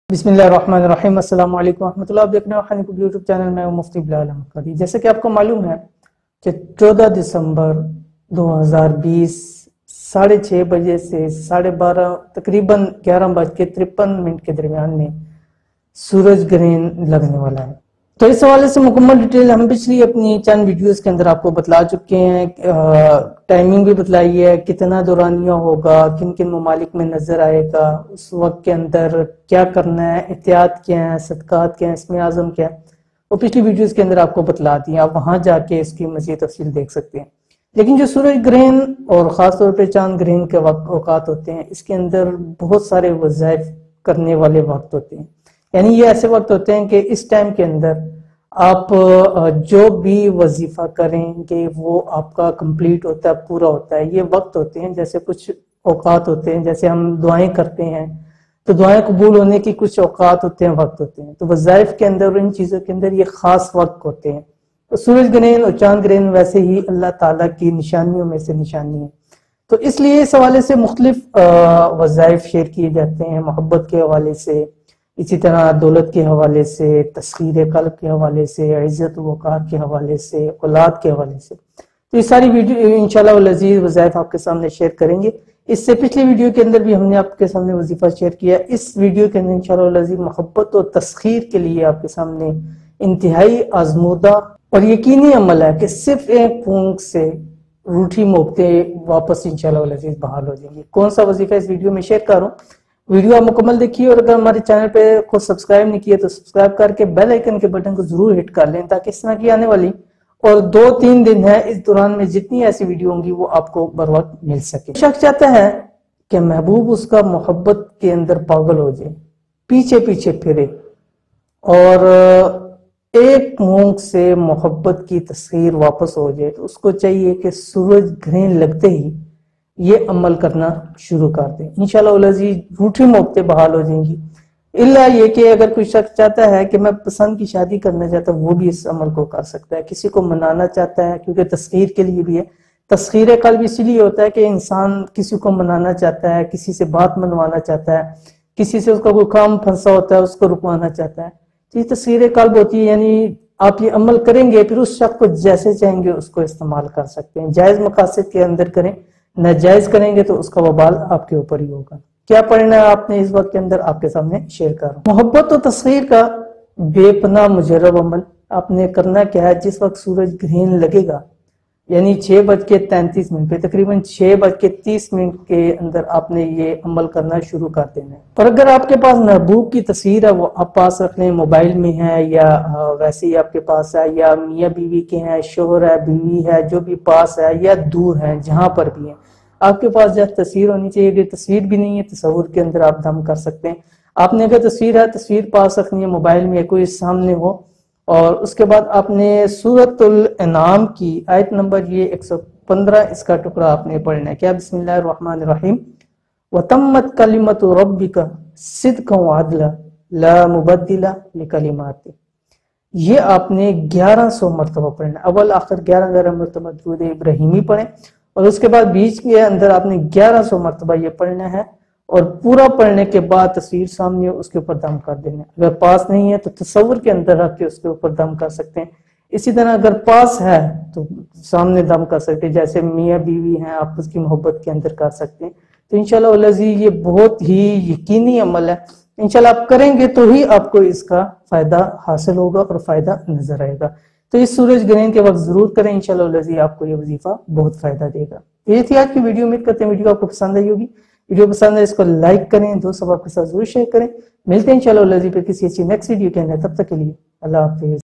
बिस्मिल्लाहिर्रहमानिर्रहीम। अस्सलाम वालेकुम रहमतुल्लाह। आप देख रहे हो खानिकुब यूट्यूब चैनल में मुफ्ती बिलाल अहमद क़ारी। जैसे कि आपको मालूम है कि 14 दिसंबर 2020 6:30 बजे से 12:30 तकरीबन 11:53 के दरमियान में सूरज ग्रहण लगने वाला है। तो इस हवाले से मुकम्मल डिटेल हम पिछली अपनी चंद वीडियोस के अंदर आपको बतला चुके हैं। टाइमिंग भी बतलाई है, कितना दौरानिया होगा, किन किन ममालिक में नजर आएगा, उस वक्त के अंदर क्या करना है, एहतियात क्या है, सदकात क्या है, इसमें आजम क्या है, वो पिछली वीडियोस के अंदर आपको बतला दी है। आप वहां जाके इसकी मज़ीद तफसील देख सकते हैं। लेकिन जो सूरज ग्रहण और खासतौर पर चांद ग्रहण के औकात होते हैं, इसके अंदर बहुत सारे वज़ाइफ करने वाले वक्त होते हैं। यानी ये ऐसे वक्त होते हैं कि इस टाइम के अंदर आप जो भी वजीफा करेंगे वो आपका कंप्लीट होता है, पूरा होता है। ये वक्त होते हैं, जैसे कुछ औकात होते हैं, जैसे हम दुआएं करते हैं तो दुआएं कबूल होने की कुछ औकात होते हैं, वक्त होते हैं। तो वज़ाइफ के अंदर और इन चीज़ों के अंदर ये खास वक्त होते हैं। तो सूरज ग्रहण और चांद ग्रहण वैसे ही अल्लाह ताला की निशानियों में से निशानी है। तो इसलिए इस हवाले से मुख्तलिफ वज़ाइफ शेयर किए जाते हैं, मोहब्बत के हवाले से, इसी तरह दौलत के हवाले से, तस्खीर कल्ब के हवाले से, इज्जत वक़ार के हवाले से, औलाद के हवाले से। तो ये सारी वीडियो इंशाअल्लाह लजीज वज़ाइफ आपके सामने शेयर करेंगे। इससे पिछली वीडियो के अंदर भी हमने आपके सामने वजीफा शेयर किया। इस वीडियो के अंदर इंशाअल्लाह लजीज मोहब्बत और तस्खीर के लिए आपके सामने इंतहाई आजमूदा और यकीनी अमल है कि सिर्फ एक फूंक से रूठी मोकते वापस इंशाअल्लाह लजीज बहाल हो जाएंगे। कौन सा वजीफा इस वीडियो में शेयर करूं, वीडियो आप मुकम्मल देखिए। और अगर हमारे चैनल पे को सब्सक्राइब नहीं किया तो सब्सक्राइब करके बेल आइकन के बटन को जरूर हिट कर लें, ताकि इस तरह की आने वाली और 2-3 दिन है इस दौरान में जितनी ऐसी वीडियो होंगी वो आपको बर वक्त मिल सके। शख्स चाहता है कि महबूब उसका मोहब्बत के अंदर पागल हो जाए, पीछे पीछे फिरे और एक मूंग से मोहब्बत की तस्वीर वापस हो जाए, तो उसको चाहिए कि सूरज ग्रहण लगते ही ये अमल करना शुरू कर दें। इंशाअल्लाह लजीज रूठी मोहब्बतें बहाल हो जाएंगी। इल्ला ये कि अगर कोई शख्स चाहता है कि मैं पसंद की शादी करना चाहता हूँ, वो भी इस अमल को कर सकता है। किसी को मनाना चाहता है, क्योंकि तस्खीर के लिए भी है। तस्खीर कल्ब इसलिए होता है कि इंसान किसी को मनाना चाहता है, किसी से बात मनवाना चाहता है, किसी से उसका कोई काम फंसा होता है उसको रुकवाना चाहता है। तो ये तस्खीर कल्ब होती है। यानी आप ये अमल करेंगे, फिर उस शख्स को जैसे चाहेंगे उसको इस्तेमाल कर सकते हैं। जायज मकासद के अंदर करें, नाजायज करेंगे तो उसका वबाल आपके ऊपर ही होगा। क्या पढ़ना है आपने इस वक्त के अंदर आपके सामने शेयर कर रहा हूं। मोहब्बत और तस्खीर का बेपना मुजर्रब अमल आपने करना क्या है, जिस वक्त सूरज ग्रहण लगेगा यानी 6:33 पे, तकरीबन 6:30 के अंदर आपने ये अमल करना शुरू कर देना है। और अगर आपके पास महबूब की तस्वीर है, वो आप पास रख लें, मोबाइल में है या वैसे ही आपके पास है, या मियाँ बीवी के हैं, शोहर है, बीवी है, जो भी पास है या दूर है, जहां पर भी है आपके पास जब तस्वीर होनी चाहिए। अगर तस्वीर भी नहीं है, तस्वुर के अंदर आप दम कर सकते हैं। आपने अगर तस्वीर है, तस्वीर पास रखनी है, मोबाइल में कोई सामने हो, और उसके बाद आपने सूरतुल इनाम की आयत नंबर ये 115 इसका टुकड़ा आपने पढ़ना है। क्या बिस्मिल्लाहिर्रहमानिर्रहीम वतम्मत कलिमतु रब्बिका सिद्क़न व अदला ला मुबद्दिला लिकलिमाति। ये आपने 1100 मरतबा पढ़ना। अव्वल आखिर 11 मरतबा दुरूद इब्राहिमी पढ़ें, और उसके बाद बीच के अंदर आपने 1100 मरतबा ये पढ़ना है। और पूरा पढ़ने के बाद तस्वीर सामने उसके ऊपर दम कर देना है। अगर पास नहीं है तो तस्वुर के अंदर रख के उसके ऊपर दम कर सकते हैं। इसी तरह अगर पास है तो सामने दम कर सकते हैं, जैसे मियाँ बीवी हैं आपस की मोहब्बत के अंदर कर सकते हैं। तो इंशाअल्लाह लजीज ये बहुत ही यकीनी अमल है। इंशाअल्लाह आप करेंगे तो ही आपको इसका फायदा हासिल होगा और फायदा नजर आएगा। तो इस सूरज ग्रहण के वक्त जरूर करें, इंशाअल्लाह लजीज आपको ये वजीफा बहुत फायदा देगा। ये थी आज की वीडियो। उम्मीद करते हैं वीडियो आपको पसंद आई होगी। वीडियो पसंद है इसको लाइक करें, दोस्तों आपके साथ जरूर शेयर करें। मिलते हैं इंशाअल्लाह लजीज पे किसी अच्छी नेक्स्ट वीडियो के अंदर। तब तक के लिए अल्लाह हाफिज।